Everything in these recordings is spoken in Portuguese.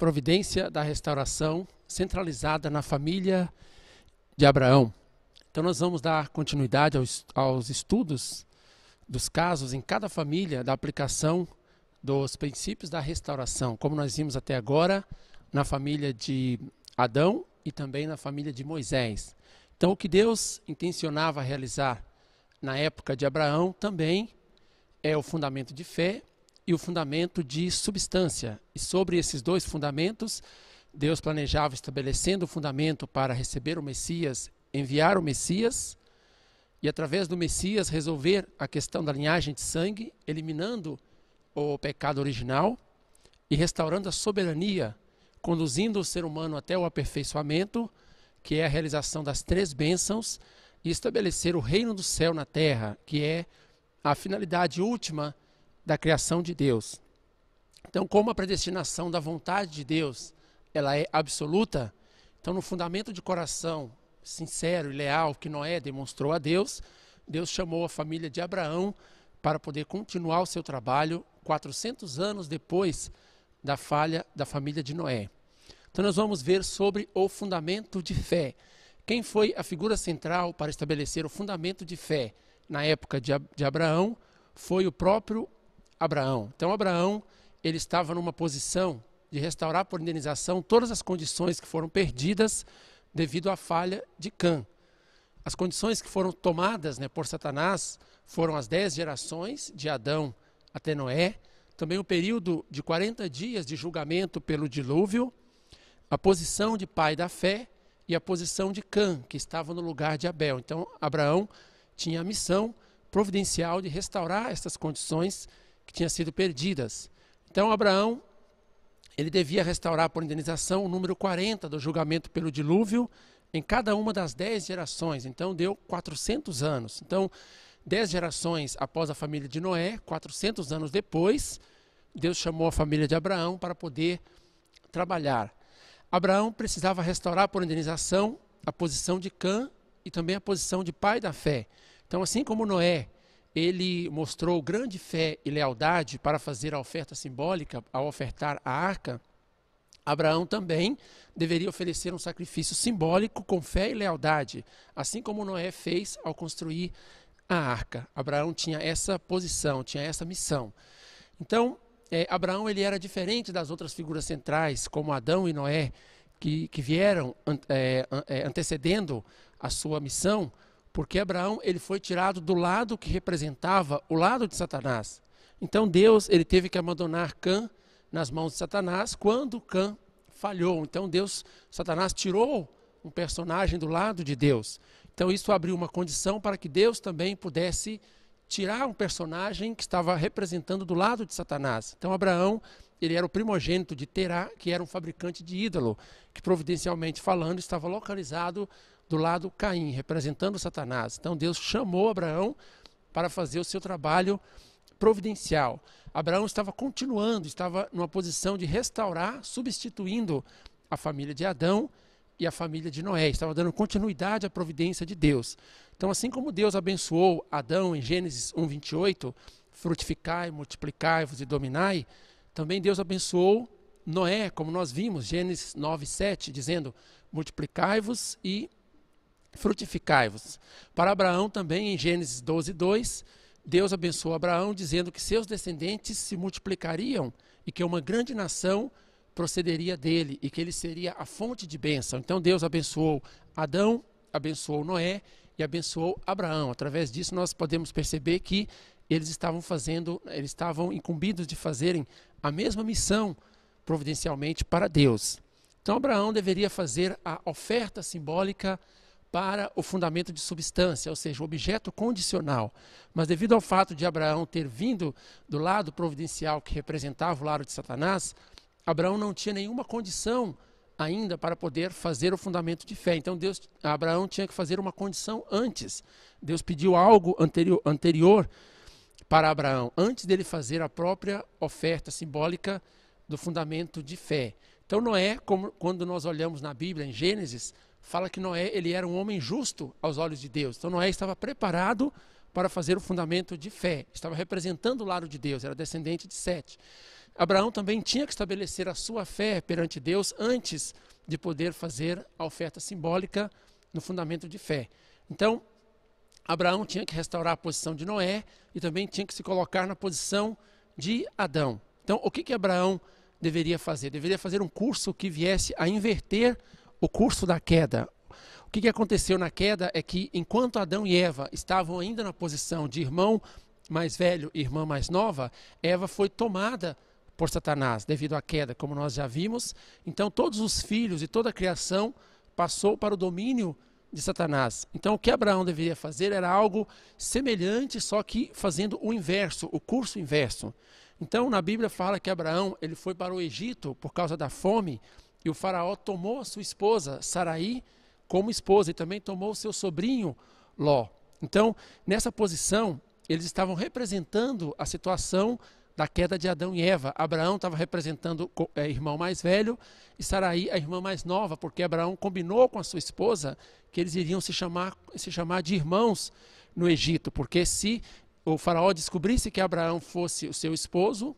providência da restauração centralizada na família de Abraão. Então nós vamos dar continuidade aos estudos dos casos em cada família da aplicação dos princípios da restauração, como nós vimos até agora na família de Adão e também na família de Moisés. Então o que Deus intencionava realizar na época de Abraão também é o fundamento de fé e o fundamento de substância. E sobre esses dois fundamentos, Deus planejava estabelecendo o fundamento para receber o Messias, enviar o Messias, e através do Messias resolver a questão da linhagem de sangue, eliminando o pecado original e restaurando a soberania, conduzindo o ser humano até o aperfeiçoamento, que é a realização das 3 bênçãos, e estabelecer o reino do céu na terra, que é a finalidade última da criação de Deus. Então, como a predestinação da vontade de Deus, ela é absoluta, então no fundamento de coração sincero e leal que Noé demonstrou a Deus, Deus chamou a família de Abraão para poder continuar o seu trabalho 400 anos depois da falha da família de Noé. Então nós vamos ver sobre o fundamento de fé. Quem foi a figura central para estabelecer o fundamento de fé na época de Abraão foi o próprio Abraão. Então Abraão, ele estava numa posição de restaurar por indenização todas as condições que foram perdidas devido à falha de Cã. As condições que foram tomadas por Satanás foram as 10 gerações de Adão até Noé, também o período de 40 dias de julgamento pelo dilúvio, a posição de pai da fé e a posição de Cã, que estava no lugar de Abel. Então Abraão tinha a missão providencial de restaurar essas condições que tinham sido perdidas. Então Abraão, ele devia restaurar por indenização o número 40 do julgamento pelo dilúvio em cada uma das 10 gerações. Então deu 400 anos. Então 10 gerações após a família de Noé, 400 anos depois, Deus chamou a família de Abraão para poder trabalhar. Abraão precisava restaurar por indenização a posição de Cã e também a posição de pai da fé. Então, assim como Noé, ele mostrou grande fé e lealdade para fazer a oferta simbólica ao ofertar a arca, Abraão também deveria oferecer um sacrifício simbólico com fé e lealdade, assim como Noé fez ao construir a arca. Abraão tinha essa posição, tinha essa missão. Então, Abraão, ele era diferente das outras figuras centrais, como Adão e Noé, que vieram antecedendo a sua missão, porque Abraão, ele foi tirado do lado que representava o lado de Satanás. Então Deus, ele teve que abandonar Cã nas mãos de Satanás quando Cã falhou. Então Satanás tirou um personagem do lado de Deus. Então isso abriu uma condição para que Deus também pudesse tirar um personagem que estava representando do lado de Satanás. Então Abraão, ele era o primogênito de Terá, que era um fabricante de ídolo, que providencialmente falando estava localizado do lado Caim, representando Satanás. Então Deus chamou Abraão para fazer o seu trabalho providencial. Abraão estava continuando, estava numa posição de restaurar, substituindo a família de Adão e a família de Noé. Estava dando continuidade à providência de Deus. Então, assim como Deus abençoou Adão em Gênesis 1:28, frutificai, multiplicai-vos e dominai, também Deus abençoou Noé, como nós vimos, Gênesis 9:7, dizendo, multiplicai-vos e frutificai-vos. Para Abraão também, em Gênesis 12:2, Deus abençoou Abraão, dizendo que seus descendentes se multiplicariam e que uma grande nação procederia dele e que ele seria a fonte de bênção. Então Deus abençoou Adão, abençoou Noé e abençoou Abraão. Através disso nós podemos perceber que eles estavam incumbidos de fazerem a mesma missão providencialmente para Deus. Então Abraão deveria fazer a oferta simbólica para o fundamento de substância, ou seja, o objeto condicional. Mas devido ao fato de Abraão ter vindo do lado providencial que representava o lado de Satanás, Abraão não tinha nenhuma condição ainda para poder fazer o fundamento de fé. Então Abraão tinha que fazer uma condição antes. Deus pediu algo anterior para Abraão, antes dele fazer a própria oferta simbólica do fundamento de fé. Então Noé, quando nós olhamos na Bíblia, em Gênesis, fala que Noé, ele era um homem justo aos olhos de Deus. Então Noé estava preparado para fazer o fundamento de fé. Estava representando o lado de Deus, era descendente de Sete. Abraão também tinha que estabelecer a sua fé perante Deus antes de poder fazer a oferta simbólica no fundamento de fé. Então, Abraão tinha que restaurar a posição de Noé e também tinha que se colocar na posição de Adão. Então, o que Abraão deveria fazer? Deveria fazer um curso que viesse a inverter o curso da queda. O que aconteceu na queda é que, enquanto Adão e Eva estavam ainda na posição de irmão mais velho e irmã mais nova, Eva foi tomada por Satanás devido à queda, como nós já vimos. Então, todos os filhos e toda a criação passou para o domínio de Satanás. Então, o que Abraão deveria fazer era algo semelhante, só que fazendo o inverso, o curso inverso. Então, na Bíblia fala que Abraão ele foi para o Egito por causa da fome e o faraó tomou a sua esposa, Saraí, como esposa e também tomou o seu sobrinho, Ló. Então, nessa posição, eles estavam representando a situação da queda de Adão e Eva. Abraão estava representando o irmão mais velho e Saraí a irmã mais nova, porque Abraão combinou com a sua esposa que eles iriam se chamar de irmãos no Egito, porque se o faraó descobrisse que Abraão fosse o seu esposo,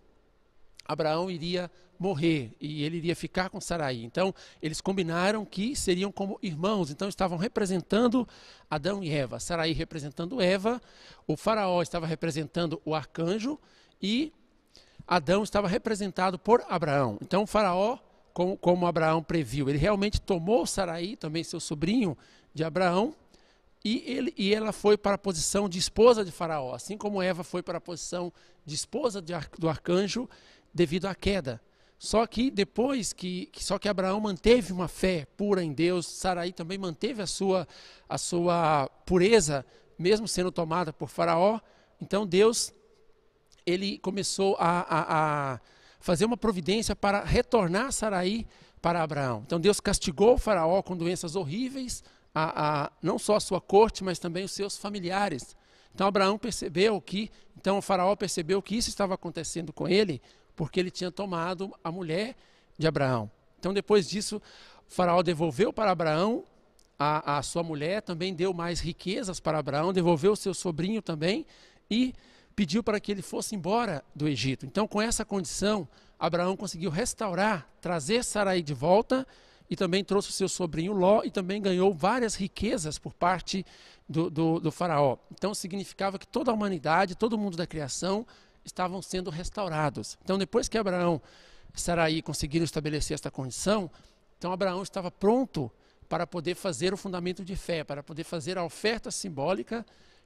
Abraão iria morrer e ele iria ficar com Saraí. Então, eles combinaram que seriam como irmãos, então estavam representando Adão e Eva. Saraí representando Eva, o faraó estava representando o arcanjo e Adão estava representado por Abraão. Então, o faraó, como Abraão previu, ele realmente tomou Saraí, também seu sobrinho de Abraão, e ela foi para a posição de esposa de faraó, assim como Eva foi para a posição de esposa do arcanjo devido à queda. Só que depois que Abraão manteve uma fé pura em Deus, Saraí também manteve a sua pureza, mesmo sendo tomada por faraó. Então Deus ele começou a fazer uma providência para retornar Saraí para Abraão. Então Deus castigou o faraó com doenças horríveis, não só a sua corte, mas também os seus familiares. Então o faraó percebeu que isso estava acontecendo com ele, porque ele tinha tomado a mulher de Abraão. Então depois disso, o faraó devolveu para Abraão a sua mulher, também deu mais riquezas para Abraão, devolveu o seu sobrinho também e pediu para que ele fosse embora do Egito. Então, com essa condição, Abraão conseguiu restaurar, trazer Saraí de volta e também trouxe o seu sobrinho Ló e também ganhou várias riquezas por parte do faraó. Então, significava que toda a humanidade, todo mundo da criação estavam sendo restaurados. Então, depois que Abraão e Saraí conseguiram estabelecer esta condição, então Abraão estava pronto para poder fazer o fundamento de fé, para poder fazer a oferta simbólica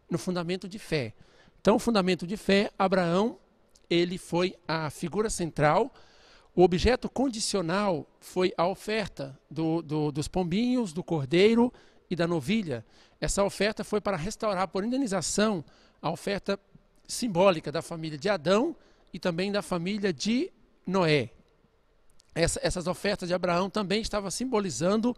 no fundamento de fé. Então, o fundamento de fé, Abraão, ele foi a figura central. O objeto condicional foi a oferta dos pombinhos, do cordeiro e da novilha. Essa oferta foi para restaurar por indenização a oferta simbólica da família de Adão e também da família de Noé. Essas ofertas de Abraão também estavam simbolizando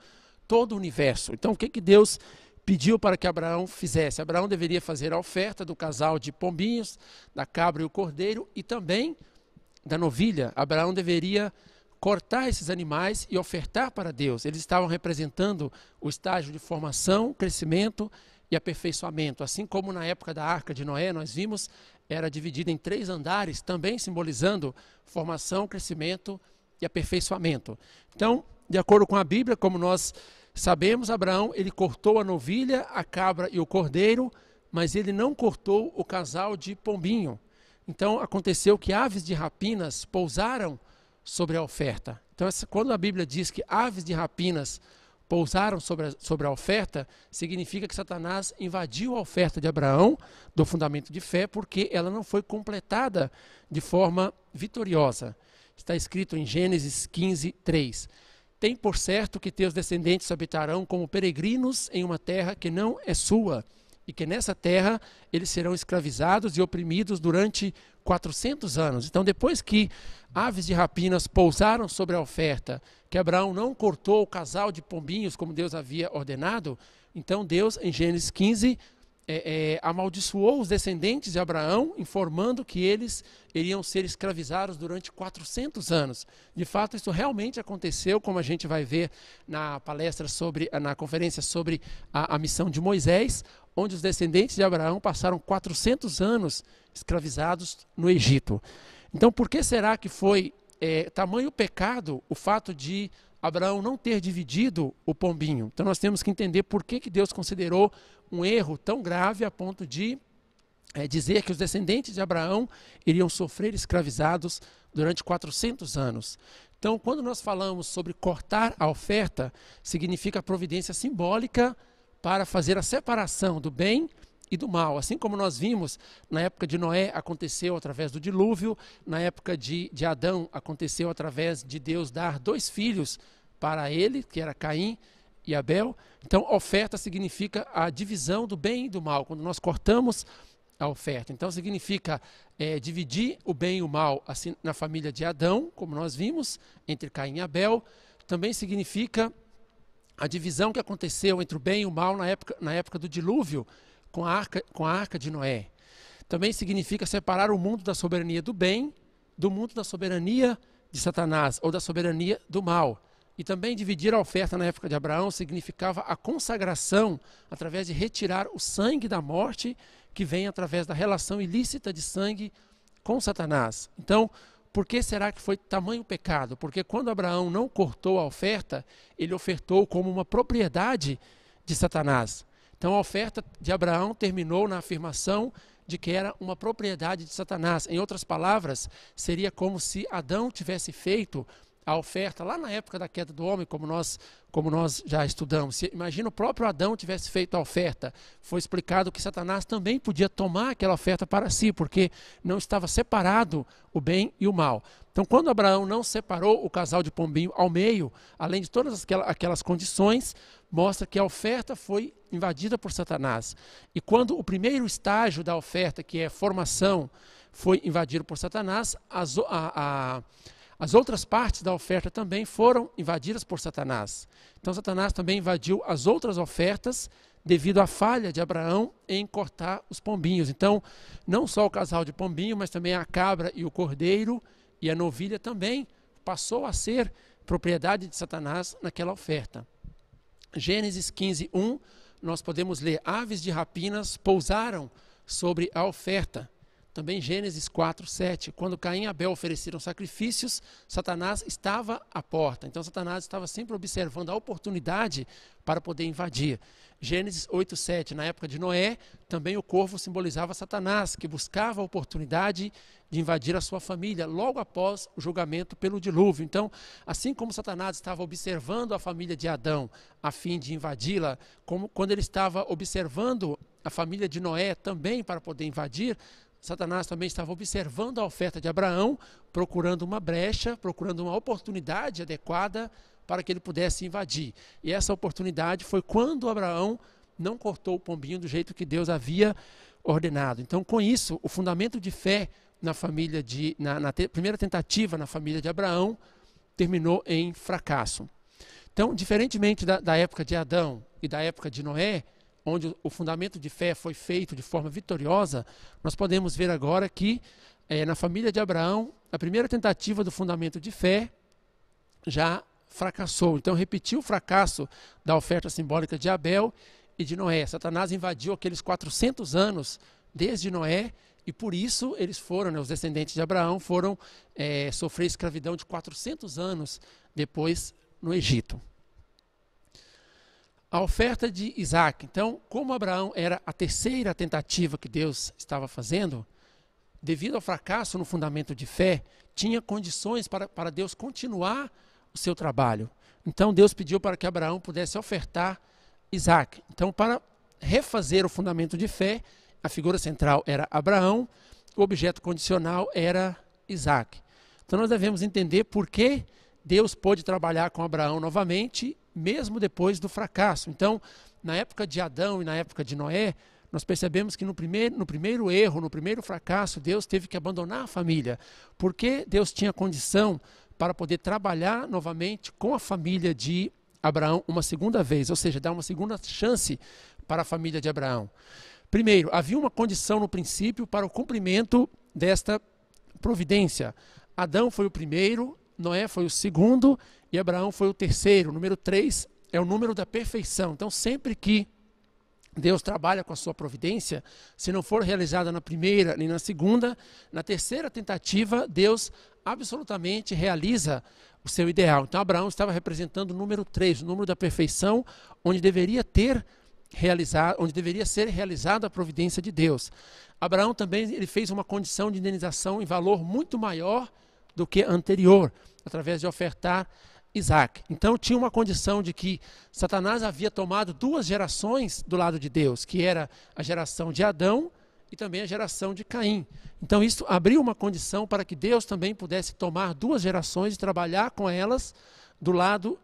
todo o universo. Então, o que Deus pediu para que Abraão fizesse? Abraão deveria fazer a oferta do casal de pombinhos, da cabra e o cordeiro e também da novilha. Abraão deveria cortar esses animais e ofertar para Deus. Eles estavam representando o estágio de formação, crescimento e aperfeiçoamento. Assim como na época da Arca de Noé, nós vimos, era dividida em 3 andares, também simbolizando formação, crescimento e aperfeiçoamento. Então, de acordo com a Bíblia, como nós sabemos, Abraão, ele cortou a novilha, a cabra e o cordeiro, mas ele não cortou o casal de pombinho. Então, aconteceu que aves de rapinas pousaram sobre a oferta. Então, quando a Bíblia diz que aves de rapinas pousaram sobre a oferta, significa que Satanás invadiu a oferta de Abraão, do fundamento de fé, porque ela não foi completada de forma vitoriosa. Está escrito em Gênesis 15, 3. Tem por certo que teus descendentes habitarão como peregrinos em uma terra que não é sua, e que nessa terra eles serão escravizados e oprimidos durante 400 anos. Então, depois que aves de rapinas pousaram sobre a oferta, que Abraão não cortou o casal de pombinhos como Deus havia ordenado, então Deus, em Gênesis 15, amaldiçoou os descendentes de Abraão, informando que eles iriam ser escravizados durante 400 anos. De fato, isso realmente aconteceu, como a gente vai ver na palestra na conferência sobre a missão de Moisés, onde os descendentes de Abraão passaram 400 anos escravizados no Egito. Então, por que será que foi tamanho pecado o fato de Abraão não ter dividido o pombinho? Então, nós temos que entender por que Deus considerou um erro tão grave a ponto de dizer que os descendentes de Abraão iriam sofrer escravizados durante 400 anos. Então, quando nós falamos sobre cortar a oferta, significa a providência simbólica para fazer a separação do bem e do mal. Assim como nós vimos, na época de Noé aconteceu através do dilúvio, na época de Adão aconteceu através de Deus dar 2 filhos para ele, que era Caim e Abel. Então, oferta significa a divisão do bem e do mal, quando nós cortamos a oferta. Então, significa dividir o bem e o mal assim, na família de Adão, como nós vimos, entre Caim e Abel. Também significa a divisão que aconteceu entre o bem e o mal na época do dilúvio, com a arca de Noé. Também significa separar o mundo da soberania do bem do mundo da soberania de Satanás, ou da soberania do mal. E também dividir a oferta na época de Abraão significava a consagração através de retirar o sangue da morte que vem através da relação ilícita de sangue com Satanás. Então, por que será que foi tamanho pecado? Porque quando Abraão não cortou a oferta, ele ofertou como uma propriedade de Satanás. Então a oferta de Abraão terminou na afirmação de que era uma propriedade de Satanás. Em outras palavras, seria como se Adão tivesse feito a oferta lá na época da queda do homem, como nós já estudamos. Imagina o próprio Adão tivesse feito a oferta. Foi explicado que Satanás também podia tomar aquela oferta para si, porque não estava separado o bem e o mal. Então, quando Abraão não separou o casal de pombinho ao meio, além de todas aquelas condições, mostra que a oferta foi invadida por Satanás. E quando o primeiro estágio da oferta, que é formação, foi invadido por Satanás, as outras partes da oferta também foram invadidas por Satanás. Então Satanás também invadiu as outras ofertas devido à falha de Abraão em cortar os pombinhos. Então, não só o casal de pombinho, mas também a cabra e o cordeiro e a novilha também passou a ser propriedade de Satanás naquela oferta. Gênesis 15:1, nós podemos ler: aves de rapinas pousaram sobre a oferta. Também Gênesis 4:7, quando Caim e Abel ofereceram sacrifícios, Satanás estava à porta. Então Satanás estava sempre observando a oportunidade para poder invadir. Gênesis 8:7, na época de Noé, também o corvo simbolizava Satanás, que buscava a oportunidade de invadir a sua família logo após o julgamento pelo dilúvio. Então, assim como Satanás estava observando a família de Adão a fim de invadi-la, como quando ele estava observando a família de Noé também para poder invadir, Satanás também estava observando a oferta de Abraão, procurando uma brecha, procurando uma oportunidade adequada para que ele pudesse invadir. E essa oportunidade foi quando Abraão não cortou o pombinho do jeito que Deus havia ordenado. Então, com isso, o fundamento de fé na família primeira tentativa na família de Abraão terminou em fracasso. Então, diferentemente da época de Adão e da época de Noé, onde o fundamento de fé foi feito de forma vitoriosa, nós podemos ver agora que na família de Abraão, a primeira tentativa do fundamento de fé já fracassou. Então repetiu o fracasso da oferta simbólica de Abel e de Noé. Satanás invadiu aqueles 400 anos desde Noé e por isso eles foram, os descendentes de Abraão foram sofrer escravidão de 400 anos depois no Egito. A oferta de Isaac. Então, como Abraão era a terceira tentativa que Deus estava fazendo, devido ao fracasso no fundamento de fé, tinha condições para Deus continuar o seu trabalho. Então, Deus pediu para que Abraão pudesse ofertar Isaac. Então, para refazer o fundamento de fé, a figura central era Abraão, o objeto condicional era Isaac. Então, nós devemos entender por que Deus pôde trabalhar com Abraão novamente, mesmo depois do fracasso. Então, na época de Adão e na época de Noé, nós percebemos que no primeiro erro, no primeiro fracasso, Deus teve que abandonar a família, porque Deus tinha condição para poder trabalhar novamente com a família de Abraão uma segunda vez, ou seja, dar uma segunda chance para a família de Abraão. Primeiro, havia uma condição no princípio para o cumprimento desta providência. Adão foi o primeiro, Noé foi o segundo e Abraão foi o terceiro. O número 3 é o número da perfeição. Então, sempre que Deus trabalha com a sua providência, se não for realizada na primeira nem na segunda, na terceira tentativa, Deus absolutamente realiza o seu ideal. Então Abraão estava representando o número 3, o número da perfeição, onde deveria ser realizada a providência de Deus. Abraão também ele fez uma condição de indenização em valor muito maior do que a anterior, através de ofertar Isaac. Então tinha uma condição de que Satanás havia tomado 2 gerações do lado de Deus, que era a geração de Adão e também a geração de Caim. Então isso abriu uma condição para que Deus também pudesse tomar 2 gerações e trabalhar com elas do lado,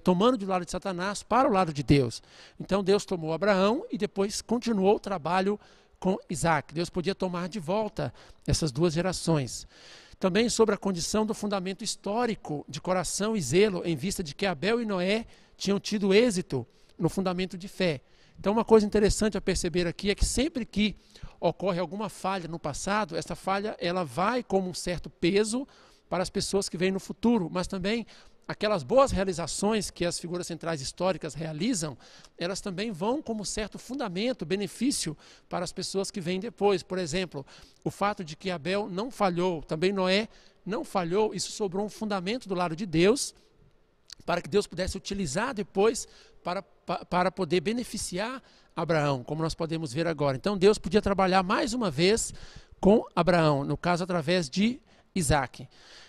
tomando do lado de Satanás para o lado de Deus. Então Deus tomou Abraão e depois continuou o trabalho com Isaac. Deus podia tomar de volta essas 2 gerações. Também sobre a condição do fundamento histórico de coração e zelo, em vista de que Abel e Noé tinham tido êxito no fundamento de fé. Então uma coisa interessante a perceber aqui é que sempre que ocorre alguma falha no passado, essa falha ela vai como um certo peso para as pessoas que vêm no futuro, mas também aquelas boas realizações que as figuras centrais históricas realizam, elas também vão como certo fundamento, benefício para as pessoas que vêm depois. Por exemplo, o fato de que Abel não falhou, também Noé não falhou, isso sobrou um fundamento do lado de Deus, para que Deus pudesse utilizar depois para poder beneficiar Abraão, como nós podemos ver agora. Então Deus podia trabalhar mais uma vez com Abraão, no caso através de Isaac.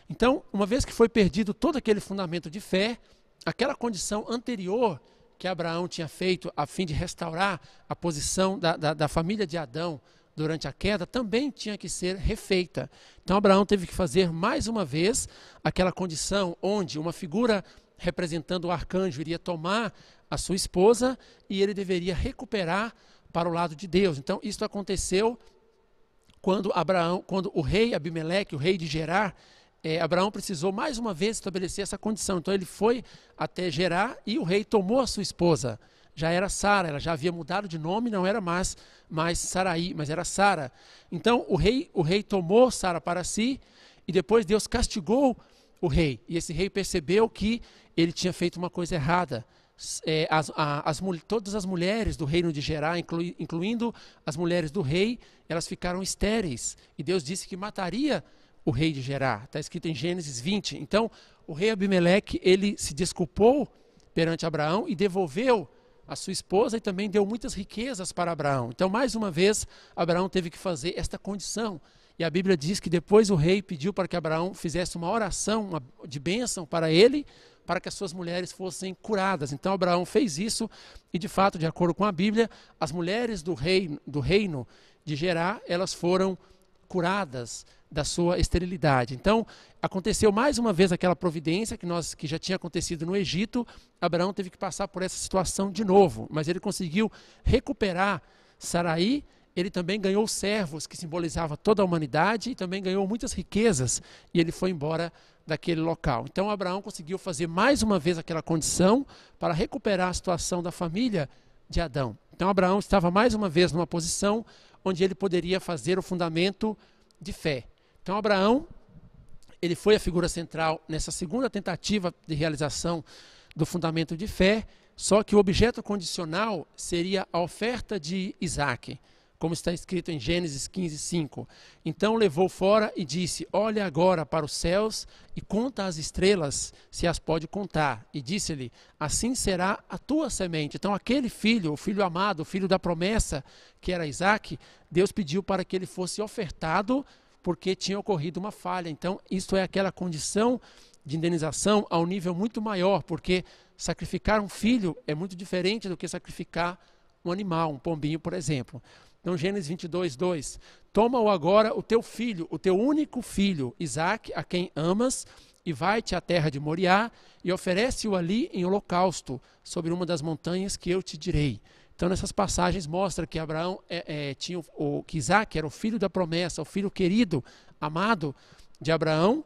Então, uma vez que foi perdido todo aquele fundamento de fé, aquela condição anterior que Abraão tinha feito a fim de restaurar a posição da família de Adão durante a queda, também tinha que ser refeita. Então Abraão teve que fazer mais uma vez aquela condição onde uma figura representando o arcanjo iria tomar a sua esposa e ele deveria recuperar para o lado de Deus. Então isso aconteceu quando o rei Abimeleque, o rei de Gerar, Abraão precisou mais uma vez estabelecer essa condição. Então ele foi até Gerar e o rei tomou a sua esposa. Já era Sara, ela já havia mudado de nome, não era mais Saraí, mas era Sara. Então o rei tomou Sara para si e depois Deus castigou o rei. E esse rei percebeu que ele tinha feito uma coisa errada. Todas as mulheres do reino de Gerar, incluindo as mulheres do rei, elas ficaram estéreis. E Deus disse que mataria o rei de Gerar. Está escrito em Gênesis 20. Então, o rei Abimeleque, ele se desculpou perante Abraão e devolveu a sua esposa e também deu muitas riquezas para Abraão. Então, mais uma vez, Abraão teve que fazer esta condição. E a Bíblia diz que depois o rei pediu para que Abraão fizesse uma oração de bênção para ele, para que as suas mulheres fossem curadas. Então Abraão fez isso e, de fato, de acordo com a Bíblia, as mulheres do reino de Gerar, elas foram curadas da sua esterilidade. Então aconteceu mais uma vez aquela providência que já tinha acontecido no Egito. Abraão teve que passar por essa situação de novo, mas ele conseguiu recuperar Saraí. Ele também ganhou servos, que simbolizava toda a humanidade, e também ganhou muitas riquezas, e ele foi embora daquele local. Então Abraão conseguiu fazer mais uma vez aquela condição para recuperar a situação da família de Adão. Então Abraão estava mais uma vez numa posição onde ele poderia fazer o fundamento de fé. Então Abraão, ele foi a figura central nessa segunda tentativa de realização do fundamento de fé, só que o objeto condicional seria a oferta de Isaac, como está escrito em Gênesis 15:5. Então levou fora e disse: olha agora para os céus e conta as estrelas, se as pode contar. E disse-lhe: assim será a tua semente. Então aquele filho, o filho amado, o filho da promessa, que era Isaac, Deus pediu para que ele fosse ofertado, porque tinha ocorrido uma falha. Então isto é aquela condição de indenização a um nível muito maior, porque sacrificar um filho é muito diferente do que sacrificar um animal, um pombinho, por exemplo. Então, Gênesis 22:2, toma-o agora o teu filho, o teu único filho, Isaque, a quem amas, e vai-te à terra de Moriá, e oferece-o ali em holocausto, sobre uma das montanhas que eu te direi. Então, nessas passagens mostra que Abraão que Isaque era o filho da promessa, o filho querido, amado de Abraão,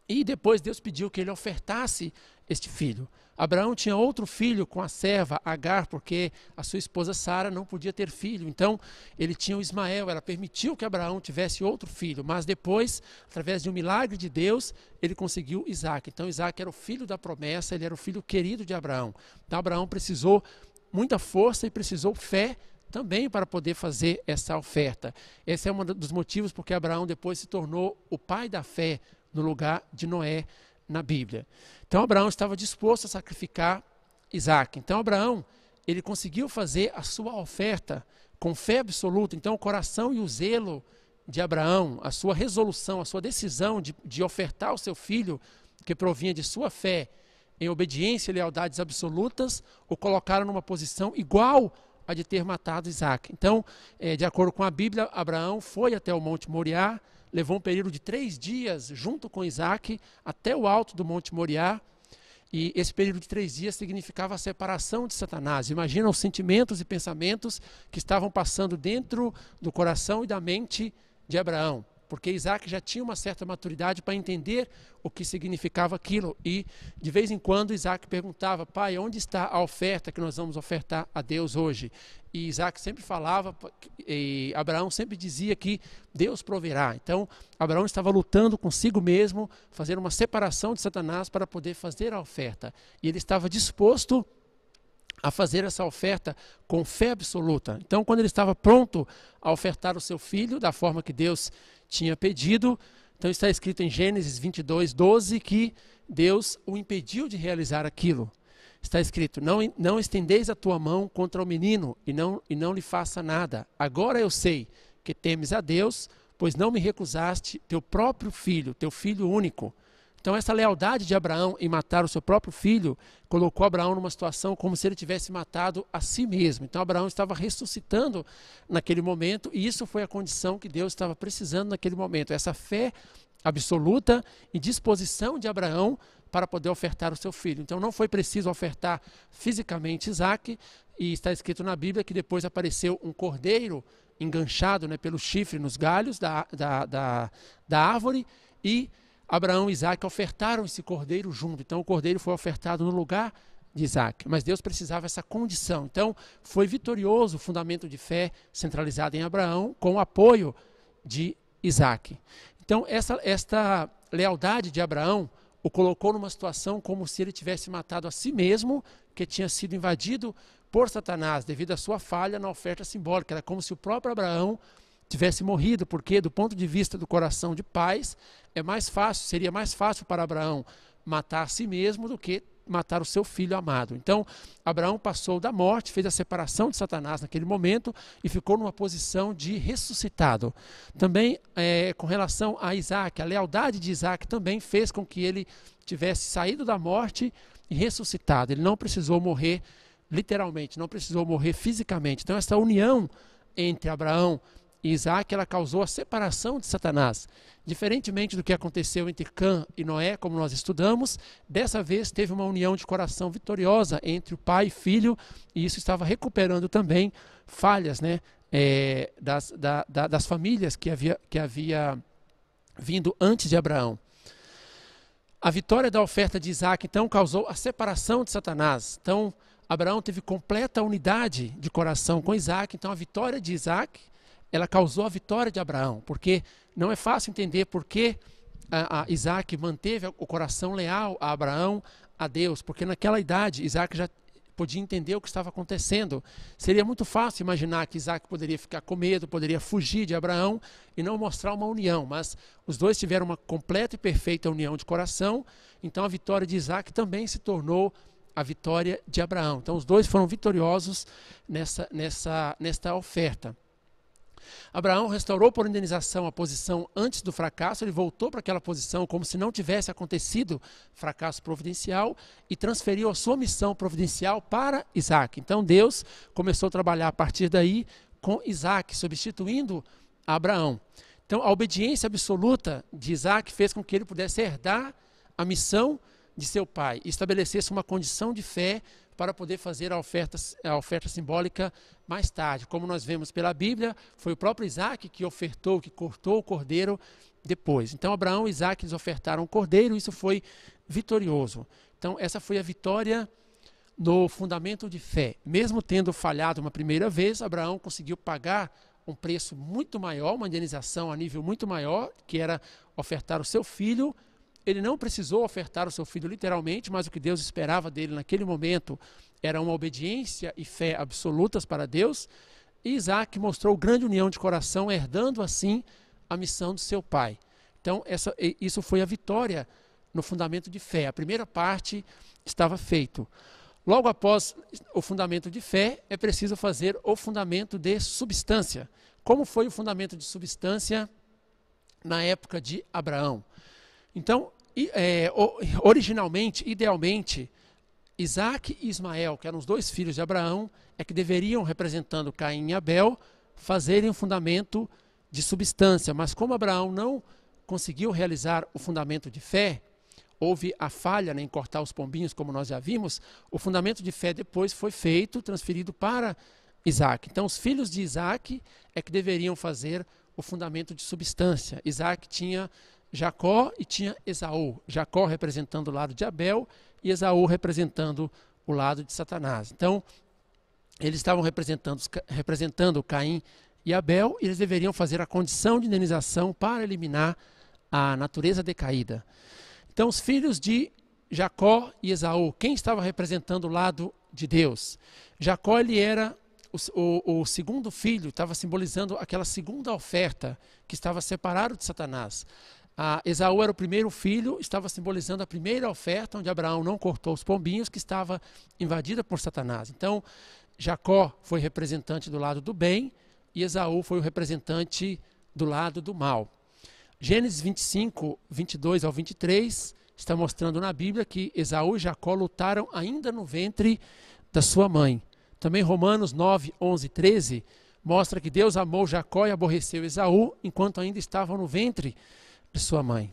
e depois Deus pediu que ele ofertasse este filho. Abraão tinha outro filho com a serva Agar, porque a sua esposa Sara não podia ter filho. Então ele tinha o Ismael, ela permitiu que Abraão tivesse outro filho, mas depois, através de um milagre de Deus, ele conseguiu Isaac. Então Isaac era o filho da promessa, ele era o filho querido de Abraão. Então Abraão precisou muita força e precisou fé também para poder fazer essa oferta. Esse é um dos motivos porque Abraão depois se tornou o pai da fé no lugar de Noé na Bíblia. Então Abraão estava disposto a sacrificar Isaac. Então Abraão, ele conseguiu fazer a sua oferta com fé absoluta. Então o coração e o zelo de Abraão, a sua resolução, a sua decisão de ofertar o seu filho, que provinha de sua fé, em obediência e lealdades absolutas, o colocaram numa posição igual a de ter matado Isaac. Então, de acordo com a Bíblia, Abraão foi até o Monte Moriá, levou um período de 3 dias junto com Isaac até o alto do Monte Moriá, e esse período de 3 dias significava a separação de Satanás. Imagina os sentimentos e pensamentos que estavam passando dentro do coração e da mente de Abraão, porque Isaac já tinha uma certa maturidade para entender o que significava aquilo. E de vez em quando Isaac perguntava: pai, onde está a oferta que nós vamos ofertar a Deus hoje? E Isaac sempre falava, e Abraão sempre dizia que Deus proverá. Então Abraão estava lutando consigo mesmo, fazendo uma separação de Satanás para poder fazer a oferta. E ele estava disposto a fazer essa oferta com fé absoluta. Então, quando ele estava pronto a ofertar o seu filho da forma que Deus tinha pedido, então está escrito em Gênesis 22:12 que Deus o impediu de realizar aquilo. Está escrito: não estendeis a tua mão contra o menino e não lhe faça nada. Agora eu sei que temes a Deus, pois não me recusaste teu próprio filho, teu filho único. Então essa lealdade de Abraão em matar o seu próprio filho colocou Abraão numa situação como se ele tivesse matado a si mesmo. Então Abraão estava ressuscitando naquele momento, e isso foi a condição que Deus estava precisando naquele momento. Essa fé absoluta e disposição de Abraão para poder ofertar o seu filho. Então não foi preciso ofertar fisicamente Isaac, e está escrito na Bíblia que depois apareceu um cordeiro enganchado, né, pelo chifre nos galhos da árvore, e Abraão e Isaac ofertaram esse cordeiro junto. Então o cordeiro foi ofertado no lugar de Isaac. Mas Deus precisava dessa condição. Então foi vitorioso o fundamento de fé centralizado em Abraão com o apoio de Isaac. Então esta lealdade de Abraão o colocou numa situação como se ele tivesse matado a si mesmo, que tinha sido invadido por Satanás devido à sua falha na oferta simbólica. Era como se o próprio Abraão tivesse morrido, porque do ponto de vista do coração de pais, seria mais fácil para Abraão matar a si mesmo do que matar o seu filho amado. Então, Abraão passou da morte, fez a separação de Satanás naquele momento e ficou numa posição de ressuscitado. Também, com relação a Isaac, a lealdade de Isaac também fez com que ele tivesse saído da morte e ressuscitado. Ele não precisou morrer literalmente, não precisou morrer fisicamente. Então, essa união entre Abraão e Isaac, ela causou a separação de Satanás. Diferentemente do que aconteceu entre Cã e Noé, como nós estudamos, dessa vez teve uma união de coração vitoriosa entre o pai e filho, e isso estava recuperando também falhas, né, das famílias que havia vindo antes de Abraão. A vitória da oferta de Isaac, então, causou a separação de Satanás. Então, Abraão teve completa unidade de coração com Isaac. Então, a vitória de Isaac, ela causou a vitória de Abraão, porque não é fácil entender por que Isaac manteve o coração leal a Abraão, a Deus, porque naquela idade Isaac já podia entender o que estava acontecendo. Seria muito fácil imaginar que Isaac poderia ficar com medo, poderia fugir de Abraão e não mostrar uma união, mas os dois tiveram uma completa e perfeita união de coração. Então a vitória de Isaac também se tornou a vitória de Abraão. Então os dois foram vitoriosos nesta oferta. Abraão restaurou por indenização a posição antes do fracasso, ele voltou para aquela posição como se não tivesse acontecido fracasso providencial e transferiu a sua missão providencial para Isaac. Então Deus começou a trabalhar a partir daí com Isaac, substituindo Abraão. Então a obediência absoluta de Isaac fez com que ele pudesse herdar a missão de seu pai e estabelecesse uma condição de fé para poder fazer a oferta simbólica mais tarde. Como nós vemos pela Bíblia, foi o próprio Isaac que ofertou, que cortou o cordeiro depois. Então Abraão e Isaac eles ofertaram o cordeiro, e isso foi vitorioso. Então essa foi a vitória no fundamento de fé. Mesmo tendo falhado uma primeira vez, Abraão conseguiu pagar um preço muito maior, uma indenização a nível muito maior, que era ofertar o seu filho. Ele não precisou ofertar o seu filho literalmente, mas o que Deus esperava dele naquele momento era uma obediência e fé absolutas para Deus, e Isaac mostrou grande união de coração, herdando assim a missão do seu pai. Então, isso foi a vitória no fundamento de fé. A primeira parte estava feito. Logo após o fundamento de fé, é preciso fazer o fundamento de substância. Como foi o fundamento de substância na época de Abraão? Então, originalmente, idealmente, Isaac e Ismael, que eram os dois filhos de Abraão, é que deveriam, representando Caim e Abel, fazerem o fundamento de substância. Mas como Abraão não conseguiu realizar o fundamento de fé, houve a falha, né, em cortar os pombinhos, como nós já vimos, o fundamento de fé depois foi feito, transferido para Isaac. Então, os filhos de Isaac é que deveriam fazer o fundamento de substância. Isaac tinha Jacó e tinha Esaú. Jacó representando o lado de Abel e Esaú representando o lado de Satanás. Então, eles estavam representando Caim e Abel, e eles deveriam fazer a condição de indenização para eliminar a natureza decaída. Então, os filhos de Jacó e Esaú, quem estava representando o lado de Deus? Jacó, ele era o segundo filho, estava simbolizando aquela segunda oferta que estava separado de Satanás. Esaú era o primeiro filho, estava simbolizando a primeira oferta, onde Abraão não cortou os pombinhos, que estava invadida por Satanás. Então, Jacó foi representante do lado do bem e Esaú foi o representante do lado do mal. Gênesis 25, 22 ao 23, está mostrando na Bíblia que Esaú e Jacó lutaram ainda no ventre da sua mãe. Também Romanos 9, 11 e 13 mostra que Deus amou Jacó e aborreceu Esaú enquanto ainda estavam no ventre de sua mãe.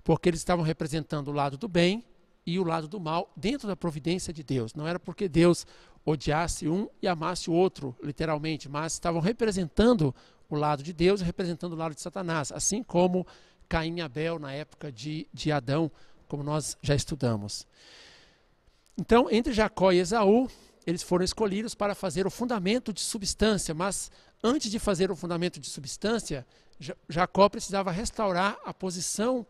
Porque eles estavam representando o lado do bem e o lado do mal dentro da providência de Deus. Não era porque Deus odiasse um e amasse o outro, literalmente, mas estavam representando o lado de Deus e representando o lado de Satanás, assim como Caim e Abel na época de Adão, como nós já estudamos. Então, entre Jacó e Esaú, eles foram escolhidos para fazer o fundamento de substância, mas antes de fazer o fundamento de substância, Jacó precisava restaurar a posição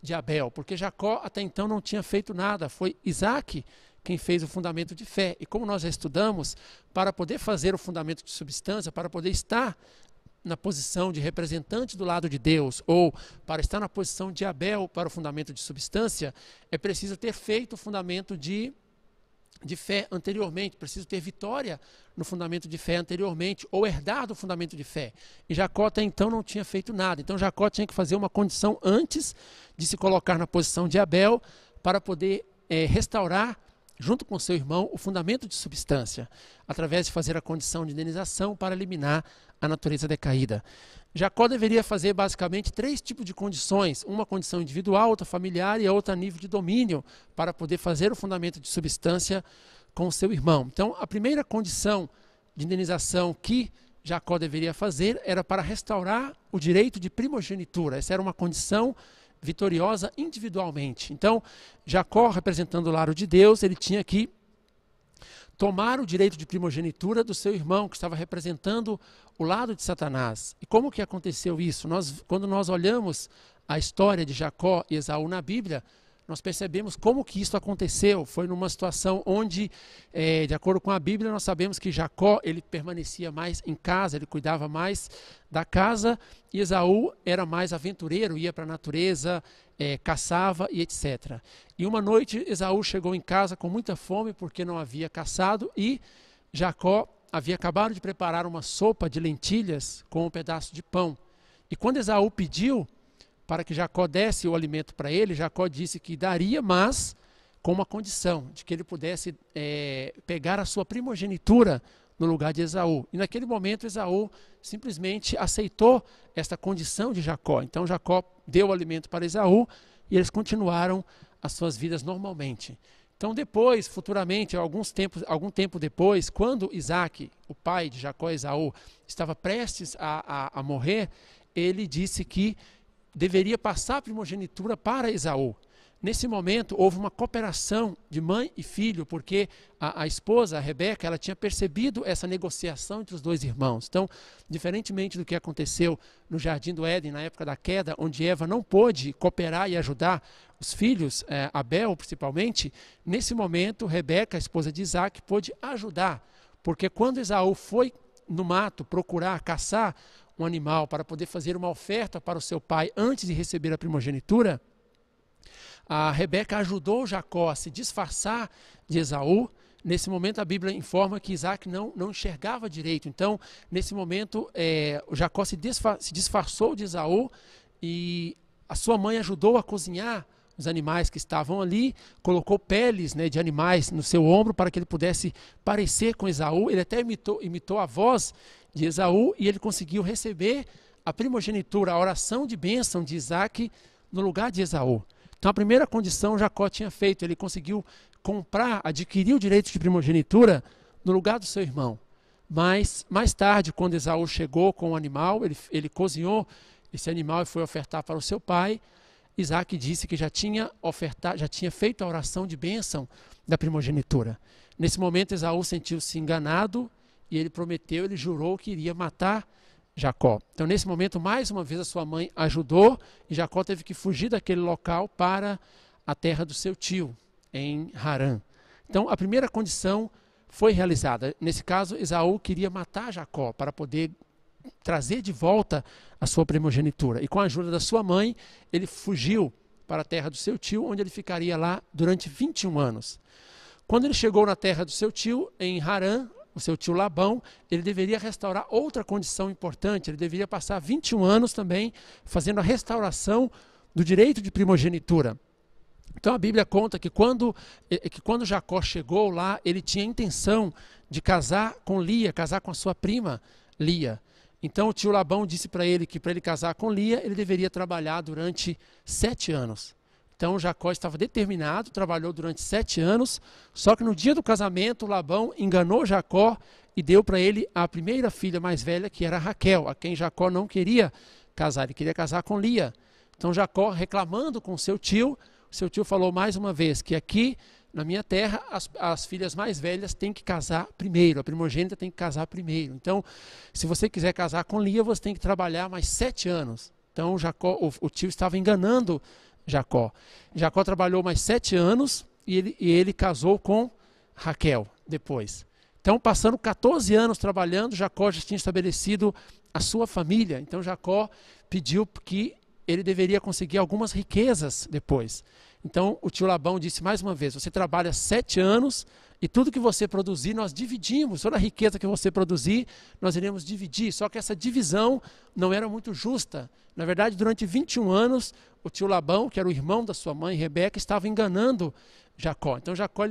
de Abel, porque Jacó até então não tinha feito nada, foi Isaac quem fez o fundamento de fé. E como nós já estudamos, para poder fazer o fundamento de substância, para poder estar na posição de representante do lado de Deus, ou para estar na posição de Abel para o fundamento de substância, é preciso ter feito o fundamento de fé anteriormente, preciso ter vitória no fundamento de fé anteriormente, ou herdado o fundamento de fé. E Jacó até então não tinha feito nada. Então Jacó tinha que fazer uma condição antes de se colocar na posição de Abel, para poder restaurar, junto com seu irmão, o fundamento de substância, através de fazer a condição de indenização para eliminar a natureza decaída. Jacó deveria fazer basicamente 3 tipos de condições, uma condição individual, outra familiar e a outra a nível de domínio, para poder fazer o fundamento de substância com o seu irmão. Então, a primeira condição de indenização que Jacó deveria fazer era para restaurar o direito de primogenitura. Essa era uma condição vitoriosa individualmente. Então, Jacó, representando o lado de Deus, ele tinha que tomar o direito de primogenitura do seu irmão, que estava representando o lado de Satanás. E como que aconteceu isso? Quando nós olhamos a história de Jacó e Esaú na Bíblia, nós percebemos como que isso aconteceu. Foi numa situação onde, de acordo com a Bíblia, nós sabemos que Jacó, ele permanecia mais em casa, ele cuidava mais da casa, e Esaú era mais aventureiro, ia para a natureza, caçava e etc. E uma noite Esaú chegou em casa com muita fome porque não havia caçado, e Jacó havia acabado de preparar uma sopa de lentilhas com um pedaço de pão. E quando Esaú pediu para que Jacó desse o alimento para ele, Jacó disse que daria, mas com uma condição, de que ele pudesse pegar a sua primogenitura no lugar de Esaú. E naquele momento Esaú simplesmente aceitou esta condição de Jacó. Então Jacó deu o alimento para Esaú e eles continuaram as suas vidas normalmente. Então depois, futuramente, algum tempo depois, quando Isaac, o pai de Jacó e Esaú, estava prestes a morrer, ele disse que deveria passar a primogenitura para Esaú. Nesse momento, houve uma cooperação de mãe e filho, porque a esposa, a Rebeca, ela tinha percebido essa negociação entre os dois irmãos. Então, diferentemente do que aconteceu no Jardim do Éden, na época da queda, onde Eva não pôde cooperar e ajudar os filhos, Abel principalmente, nesse momento, Rebeca, a esposa de Isaac, pôde ajudar, porque quando Esaú foi no mato procurar, caçar um animal para poder fazer uma oferta para o seu pai antes de receber a primogenitura, a Rebeca ajudou Jacó a se disfarçar de Esaú. Nesse momento a Bíblia informa que Isaac não enxergava direito. Então, nesse momento, Jacó se disfarçou de Esaú e a sua mãe ajudou a cozinhar os animais que estavam ali, colocou peles, né, de animais no seu ombro para que ele pudesse parecer com Esaú. Ele até imitou a voz de Esaú e ele conseguiu receber a primogenitura, a oração de bênção de Isaac no lugar de Esaú. Então, a primeira condição Jacó tinha feito, ele conseguiu adquirir o direito de primogenitura no lugar do seu irmão. Mas, mais tarde, quando Esaú chegou com o animal, ele cozinhou esse animal e foi ofertar para o seu pai. Isaac disse que já tinha feito a oração de bênção da primogenitura. Nesse momento, Esaú sentiu-se enganado e ele jurou que iria matar Jacó. Então, nesse momento, mais uma vez, a sua mãe ajudou e Jacó teve que fugir daquele local para a terra do seu tio, em Harã. Então, a primeira condição foi realizada. Nesse caso, Esaú queria matar Jacó para poder trazer de volta a sua primogenitura. E com a ajuda da sua mãe, ele fugiu para a terra do seu tio, onde ele ficaria lá durante 21 anos. Quando ele chegou na terra do seu tio, em Harã, o seu tio Labão, ele deveria restaurar outra condição importante. Ele deveria passar 21 anos também fazendo a restauração do direito de primogenitura. Então a Bíblia conta que quando Jacó chegou lá, ele tinha a intenção de casar com Lia, casar com a sua prima Lia. Então o tio Labão disse para ele que para ele casar com Lia, ele deveria trabalhar durante 7 anos. Então Jacó estava determinado, trabalhou durante 7 anos, só que no dia do casamento, Labão enganou Jacó e deu para ele a primeira filha mais velha, que era Raquel, a quem Jacó não queria casar, ele queria casar com Lia. Então Jacó, reclamando com seu tio falou mais uma vez que aqui na minha terra as filhas mais velhas têm que casar primeiro, a primogênita tem que casar primeiro. Então, se você quiser casar com Lia, você tem que trabalhar mais 7 anos. Então o tio estava enganando Jacó. Jacó trabalhou mais 7 anos e ele casou com Raquel depois. Então, passando 14 anos trabalhando, Jacó já tinha estabelecido a sua família. Então, Jacó pediu que ele deveria conseguir algumas riquezas depois. Então, o tio Labão disse mais uma vez, você trabalha 7 anos e tudo que você produzir, nós dividimos. Toda a riqueza que você produzir, nós iremos dividir. Só que essa divisão não era muito justa. Na verdade, durante 21 anos, o tio Labão, que era o irmão da sua mãe, Rebeca, estava enganando Jacó. Então, Jacó,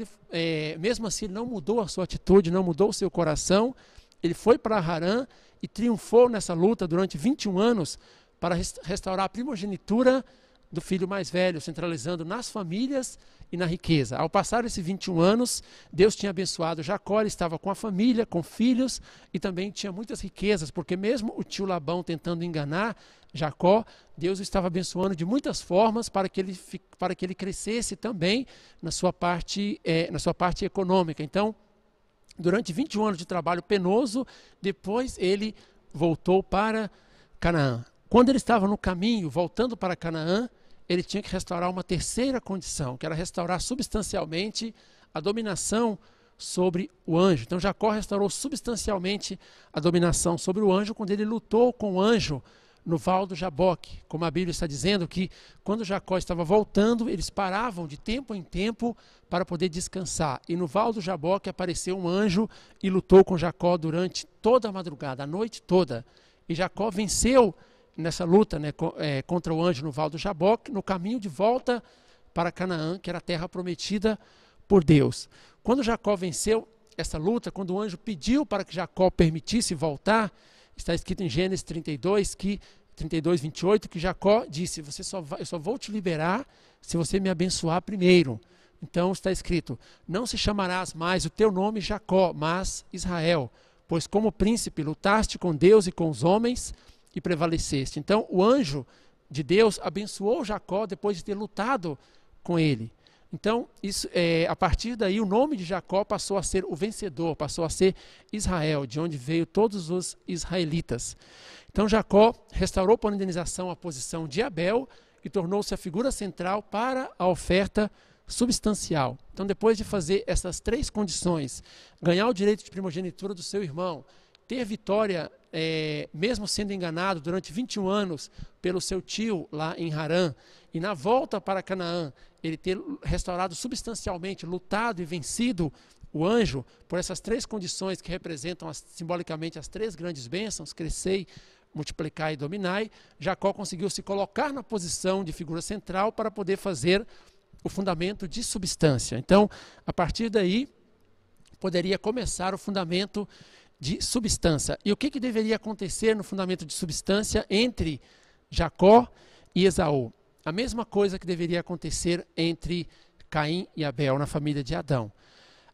mesmo assim, ele não mudou a sua atitude, não mudou o seu coração. Ele foi para Harã e triunfou nessa luta durante 21 anos para restaurar a primogenitura do filho mais velho, centralizando nas famílias e na riqueza. Ao passar esses 21 anos, Deus tinha abençoado Jacó, ele estava com a família, com filhos e também tinha muitas riquezas, porque mesmo o tio Labão tentando enganar Jacó, Deus o estava abençoando de muitas formas para que ele crescesse também na sua parte econômica. Então, durante 21 anos de trabalho penoso, depois ele voltou para Canaã. Quando ele estava no caminho, voltando para Canaã, ele tinha que restaurar uma terceira condição, que era restaurar substancialmente a dominação sobre o anjo. Então Jacó restaurou substancialmente a dominação sobre o anjo quando ele lutou com o anjo no Val do Jaboque. Como a Bíblia está dizendo que quando Jacó estava voltando, eles paravam de tempo em tempo para poder descansar. E no Val do Jaboque apareceu um anjo e lutou com Jacó durante toda a madrugada, a noite toda. E Jacó venceu nessa luta, né, contra o anjo no Val do Jaboque, no caminho de volta para Canaã, que era a terra prometida por Deus. Quando Jacó venceu essa luta, quando o anjo pediu para que Jacó permitisse voltar, está escrito em Gênesis 32, 28, que Jacó disse, eu só vou te liberar se você me abençoar primeiro. Então está escrito, não se chamarás mais o teu nome Jacó, mas Israel, pois como príncipe lutaste com Deus e com os homens, e prevaleceste. Então o anjo de Deus abençoou Jacó depois de ter lutado com ele. Então, a partir daí, o nome de Jacó passou a ser o vencedor, passou a ser Israel, de onde veio todos os israelitas. Então, Jacó restaurou por indenização a posição de Abel e tornou-se a figura central para a oferta substancial. Então, depois de fazer essas três condições, ganhar o direito de primogenitura do seu irmão, ter vitória, mesmo sendo enganado durante 21 anos pelo seu tio lá em Harã, e na volta para Canaã, ele ter restaurado substancialmente, lutado e vencido o anjo, por essas três condições que representam simbolicamente as três grandes bênçãos, crescei, multiplicai e dominai, Jacó conseguiu se colocar na posição de figura central para poder fazer o fundamento de substância. Então, a partir daí, poderia começar o fundamento de substância. E o que deveria acontecer no fundamento de substância entre Jacó e Esaú? A mesma coisa que deveria acontecer entre Caim e Abel, na família de Adão.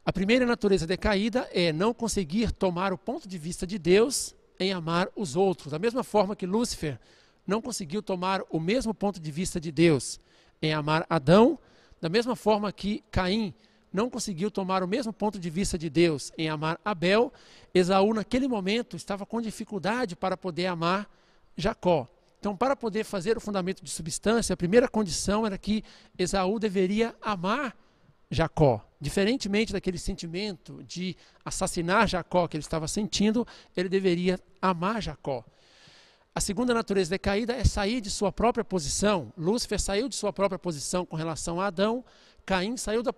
A primeira natureza decaída é não conseguir tomar o ponto de vista de Deus em amar os outros. Da mesma forma que Lúcifer não conseguiu tomar o mesmo ponto de vista de Deus em amar Adão, da mesma forma que Caim não conseguiu tomar o mesmo ponto de vista de Deus em amar Abel, Esaú naquele momento estava com dificuldade para poder amar Jacó. Então, para poder fazer o fundamento de substância, a primeira condição era que Esaú deveria amar Jacó. Diferentemente daquele sentimento de assassinar Jacó que ele estava sentindo, ele deveria amar Jacó. A segunda natureza decaída é sair de sua própria posição. Lúcifer saiu de sua própria posição com relação a Adão, Caim saiu da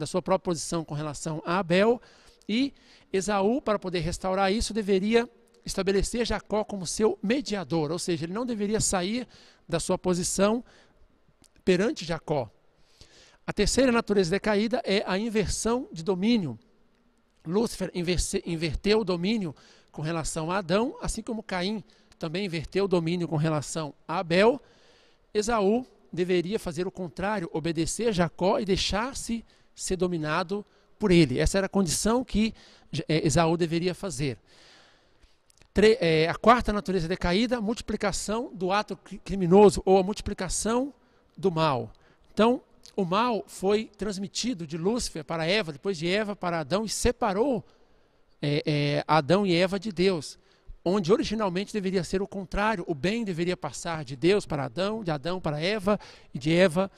sua própria posição com relação a Abel, e Esaú, para poder restaurar isso, deveria estabelecer Jacó como seu mediador, ou seja, ele não deveria sair da sua posição perante Jacó. A terceira natureza decaída é a inversão de domínio. Lúcifer inverteu o domínio com relação a Adão, assim como Caim também inverteu o domínio com relação a Abel. Esaú deveria fazer o contrário, obedecer Jacó e deixar-se ser dominado por ele. Essa era a condição que Esaú deveria fazer. A quarta natureza decaída, a multiplicação do ato criminoso ou a multiplicação do mal. Então, o mal foi transmitido de Lúcifer para Eva, depois de Eva para Adão, e separou Adão e Eva de Deus, onde originalmente deveria ser o contrário. O bem deveria passar de Deus para Adão, de Adão para Eva e de Eva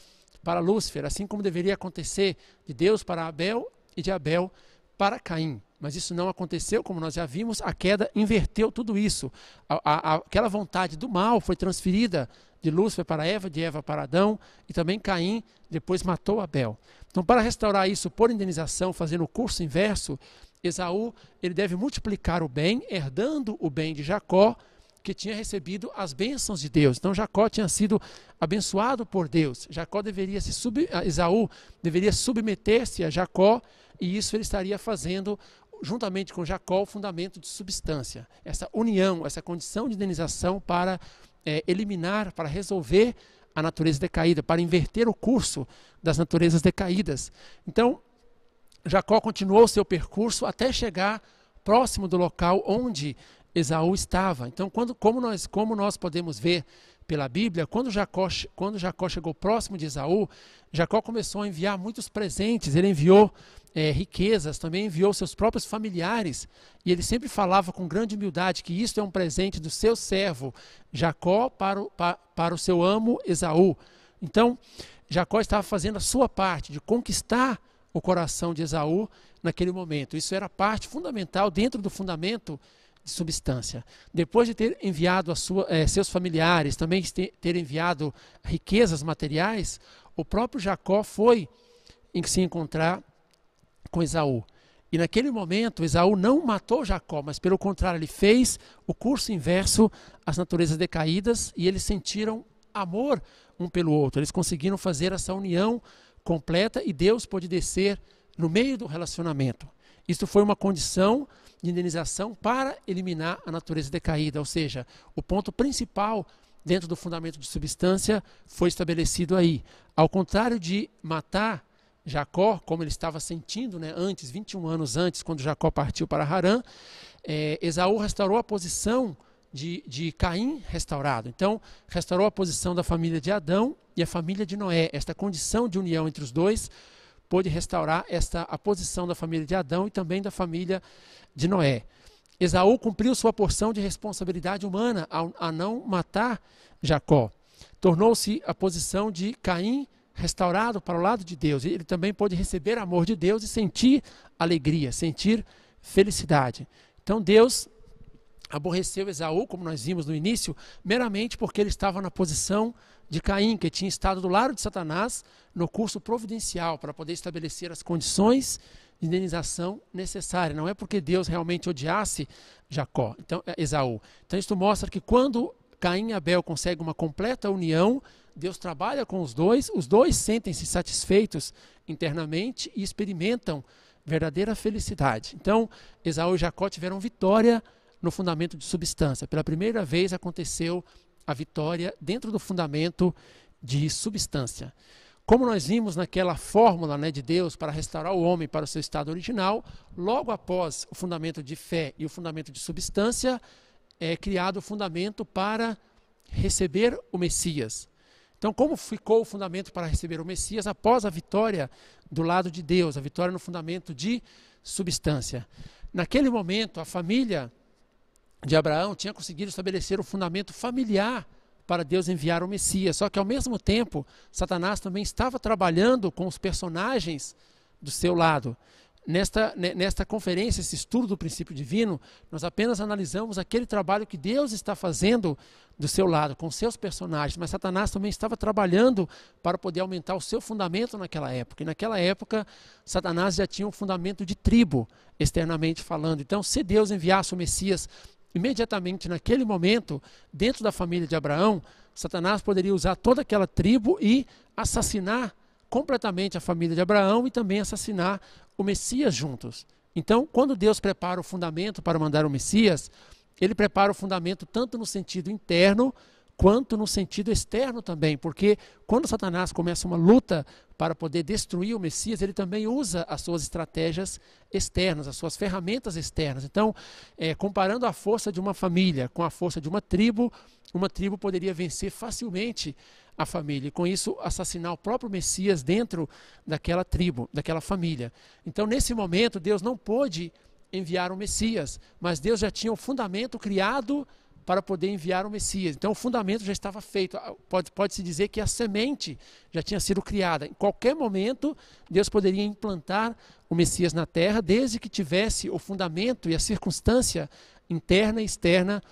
para Lúcifer, assim como deveria acontecer de Deus para Abel e de Abel para Caim. Mas isso não aconteceu, como nós já vimos, a queda inverteu tudo isso. Aquela vontade do mal foi transferida de Lúcifer para Eva, de Eva para Adão, e também Caim depois matou Abel. Então, para restaurar isso por indenização, fazendo o curso inverso, Esaú ele deve multiplicar o bem, herdando o bem de Jacó, que tinha recebido as bênçãos de Deus. Então, Jacó tinha sido abençoado por Deus. Esaú deveria submeter-se a Jacó, e isso ele estaria fazendo juntamente com Jacó o fundamento de substância. Essa união, essa condição de indenização para eliminar, para resolver a natureza decaída, para inverter o curso das naturezas decaídas. Então, Jacó continuou o seu percurso até chegar próximo do local onde Esaú estava. Então, como nós podemos ver pela Bíblia, quando Jacó chegou próximo de Esaú, Jacó começou a enviar muitos presentes. Ele enviou riquezas, também enviou seus próprios familiares, e ele sempre falava com grande humildade que isto é um presente do seu servo Jacó para o seu amo Esaú. Então, Jacó estava fazendo a sua parte de conquistar o coração de Esaú naquele momento. Isso era parte fundamental dentro do fundamento de substância. Depois de ter enviado seus familiares, também ter enviado riquezas materiais, o próprio Jacó foi se encontrar com Esaú. E naquele momento, Esaú não matou Jacó, mas pelo contrário, ele fez o curso inverso às naturezas decaídas, e eles sentiram amor um pelo outro. Eles conseguiram fazer essa união completa, e Deus pôde descer no meio do relacionamento. Isso foi uma condição de indenização para eliminar a natureza decaída, ou seja, o ponto principal dentro do fundamento de substância foi estabelecido aí. Ao contrário de matar Jacó, como ele estava sentindo antes, 21 anos antes, quando Jacó partiu para Harã, Esaú restaurou a posição de Caim restaurado. Então, restaurou a posição da família de Adão e a família de Noé. Esta condição de união entre os dois pôde restaurar a posição da família de Adão e também da família de Noé. Esaú cumpriu sua porção de responsabilidade humana a não matar Jacó. Tornou-se a posição de Caim restaurado para o lado de Deus. Ele também pôde receber amor de Deus e sentir alegria, sentir felicidade. Então Deus aborreceu Esaú, como nós vimos no início, meramente porque ele estava na posição de Caim, que tinha estado do lado de Satanás no curso providencial para poder estabelecer as condições de indenização necessária. Não é porque Deus realmente odiasse Esaú. Então isso mostra que quando Caim e Abel conseguem uma completa união, Deus trabalha com os dois sentem-se satisfeitos internamente e experimentam verdadeira felicidade. Então, Esaú e Jacó tiveram vitória no fundamento de substância. Pela primeira vez aconteceu a vitória dentro do fundamento de substância. Como nós vimos naquela fórmula, né, de Deus para restaurar o homem para o seu estado original, logo após o fundamento de fé e o fundamento de substância, é criado o fundamento para receber o Messias. Então, como ficou o fundamento para receber o Messias após a vitória do lado de Deus, a vitória no fundamento de substância? Naquele momento, a família de Abraão tinha conseguido estabelecer o fundamento familiar para Deus enviar o Messias. Só que, ao mesmo tempo, Satanás também estava trabalhando com os personagens do seu lado. Nesta conferência, esse estudo do princípio divino, nós apenas analisamos aquele trabalho que Deus está fazendo do seu lado, com seus personagens, mas Satanás também estava trabalhando para poder aumentar o seu fundamento naquela época. E naquela época, Satanás já tinha um fundamento de tribo, externamente falando. Então, se Deus enviasse o Messias imediatamente naquele momento, dentro da família de Abraão, Satanás poderia usar toda aquela tribo e assassinar completamente a família de Abraão e também assassinar o Messias juntos. Então, quando Deus prepara o fundamento para mandar o Messias, ele prepara o fundamento tanto no sentido interno quanto no sentido externo também, porque quando Satanás começa uma luta para poder destruir o Messias, ele também usa as suas estratégias externas, as suas ferramentas externas. Então, comparando a força de uma família com a força de uma tribo poderia vencer facilmente a família, e com isso assassinar o próprio Messias dentro daquela tribo, daquela família. Então, nesse momento, Deus não pôde enviar o Messias, mas Deus já tinha o fundamento criado para poder enviar o Messias. Então o fundamento já estava feito. Pode-se dizer que a semente já tinha sido criada. Em qualquer momento, Deus poderia implantar o Messias na terra, desde que tivesse o fundamento e a circunstância interna e externa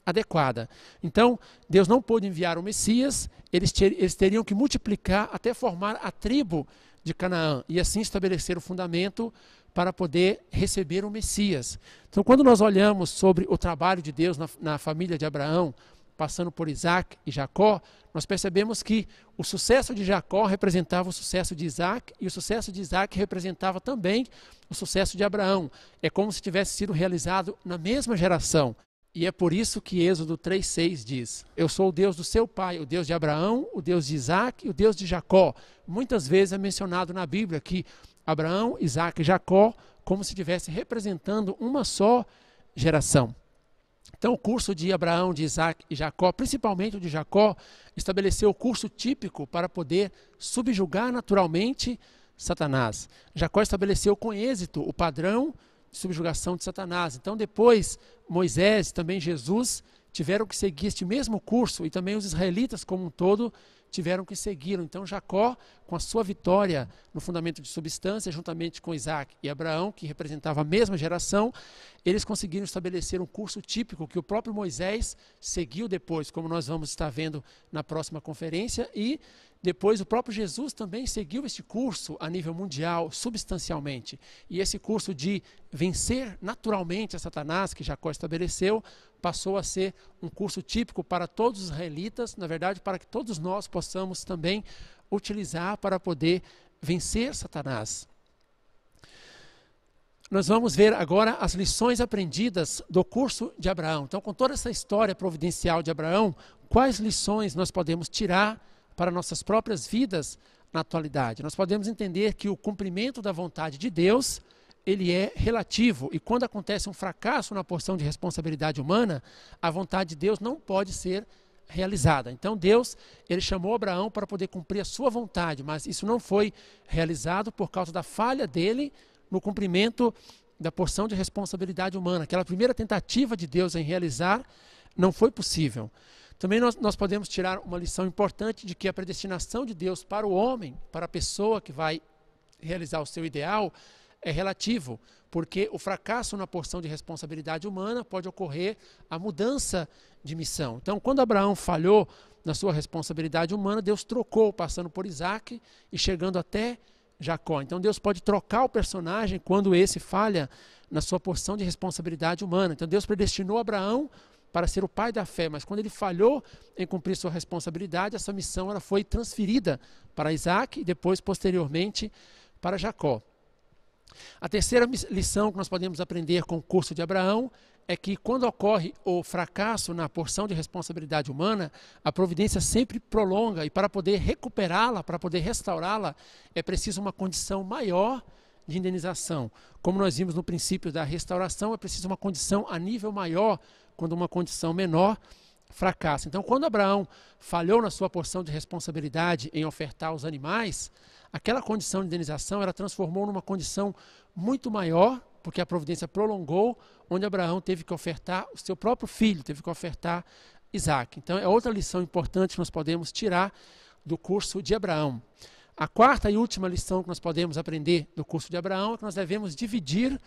adequada. Então, Deus não pôde enviar o Messias, eles teriam que multiplicar até formar a tribo de Canaã, e assim estabelecer o fundamento para poder receber o Messias. Então, quando nós olhamos sobre o trabalho de Deus na família de Abraão, passando por Isaac e Jacó, nós percebemos que o sucesso de Jacó representava o sucesso de Isaac, e o sucesso de Isaac representava também o sucesso de Abraão. É como se tivesse sido realizado na mesma geração. E é por isso que Êxodo 3,6 diz: eu sou o Deus do seu pai, o Deus de Abraão, o Deus de Isaac e o Deus de Jacó. Muitas vezes é mencionado na Bíblia que Abraão, Isaac e Jacó, como se estivesse representando uma só geração. Então o curso de Abraão, de Isaac e Jacó, principalmente o de Jacó, estabeleceu o curso típico para poder subjugar naturalmente Satanás. Jacó estabeleceu com êxito o padrão de subjugação de Satanás. Então depois Moisés e também Jesus tiveram que seguir este mesmo curso, e também os israelitas como um todo tiveram que segui-lo. Então Jacó, com a sua vitória no fundamento de substância, juntamente com Isaac e Abraão, que representavam a mesma geração, eles conseguiram estabelecer um curso típico que o próprio Moisés seguiu depois, como nós vamos estar vendo na próxima conferência, e depois o próprio Jesus também seguiu este curso a nível mundial, substancialmente. E esse curso de vencer naturalmente a Satanás, que Jacó estabeleceu, passou a ser um curso típico para todos os israelitas, na verdade, para que todos nós possamos também utilizar para poder vencer Satanás. Nós vamos ver agora as lições aprendidas do curso de Abraão. Então, com toda essa história providencial de Abraão, quais lições nós podemos tirar para nossas próprias vidas na atualidade? Nós podemos entender que o cumprimento da vontade de Deus, ele é relativo, e quando acontece um fracasso na porção de responsabilidade humana, a vontade de Deus não pode ser realizada. Então Deus, ele chamou Abraão para poder cumprir a sua vontade, mas isso não foi realizado por causa da falha dele no cumprimento da porção de responsabilidade humana. Aquela primeira tentativa de Deus em realizar não foi possível. Também nós podemos tirar uma lição importante de que a predestinação de Deus para o homem, para a pessoa que vai realizar o seu ideal, é relativo, porque o fracasso na porção de responsabilidade humana pode ocorrer a mudança de missão. Então, quando Abraão falhou na sua responsabilidade humana, Deus trocou, passando por Isaac e chegando até Jacó. Então, Deus pode trocar o personagem quando esse falha na sua porção de responsabilidade humana. Então, Deus predestinou Abraão para ser o pai da fé, mas quando ele falhou em cumprir sua responsabilidade, essa missão ela foi transferida para Isaac e depois, posteriormente, para Jacó. A terceira lição que nós podemos aprender com o curso de Abraão é que quando ocorre o fracasso na porção de responsabilidade humana, a providência sempre prolonga e para poder recuperá-la, para poder restaurá-la, é preciso uma condição maior de indenização. Como nós vimos no princípio da restauração, é preciso uma condição a nível maior, quando uma condição menor fracassa. Então, quando Abraão falhou na sua porção de responsabilidade em ofertar os animais, aquela condição de indenização ela transformou numa condição muito maior, porque a providência prolongou, onde Abraão teve que ofertar o seu próprio filho, teve que ofertar Isaac. Então, é outra lição importante que nós podemos tirar do curso de Abraão. A quarta e última lição que nós podemos aprender do curso de Abraão é que nós devemos dividir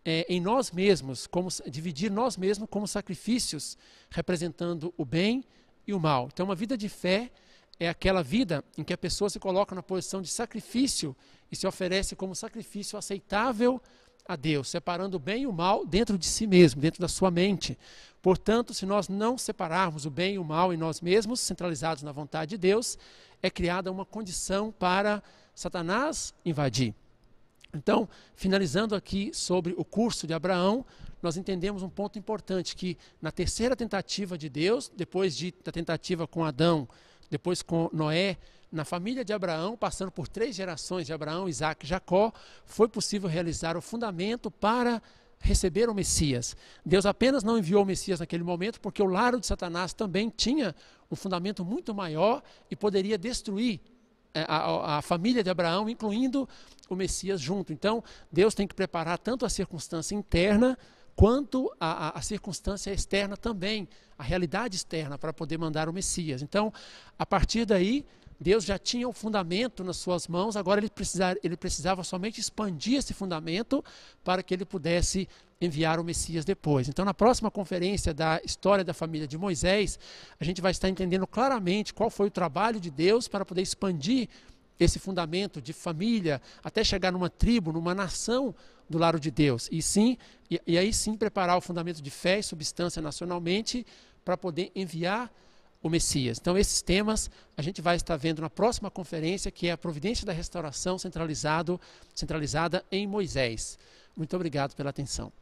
em nós mesmos, dividir nós mesmos como sacrifícios, representando o bem e o mal. Então, uma vida de fé é aquela vida em que a pessoa se coloca na posição de sacrifício e se oferece como sacrifício aceitável a Deus, separando o bem e o mal dentro de si mesmo, dentro da sua mente. Portanto, se nós não separarmos o bem e o mal em nós mesmos, centralizados na vontade de Deus, é criada uma condição para Satanás invadir. Então, finalizando aqui sobre o curso de Abraão, nós entendemos um ponto importante, que na terceira tentativa de Deus, depois da tentativa com Adão, depois com Noé, na família de Abraão, passando por 3 gerações de Abraão, Isaac e Jacó, foi possível realizar o fundamento para receber o Messias. Deus apenas não enviou o Messias naquele momento porque o laro de Satanás também tinha um fundamento muito maior e poderia destruir a família de Abraão, incluindo o Messias junto. Então, Deus tem que preparar tanto a circunstância interna quanto a circunstância externa também, a realidade externa, para poder mandar o Messias. Então, a partir daí, Deus já tinha o fundamento nas suas mãos, agora ele precisava somente expandir esse fundamento para que ele pudesse enviar o Messias depois. Então, na próxima conferência da história da família de Moisés, a gente vai estar entendendo claramente qual foi o trabalho de Deus para poder expandir esse fundamento de família até chegar numa tribo, numa nação do lado de Deus. E aí sim preparar o fundamento de fé e substância nacionalmente para poder enviar o Messias. Então, esses temas a gente vai estar vendo na próxima conferência, que é a providência da restauração centralizada em Moisés. Muito obrigado pela atenção.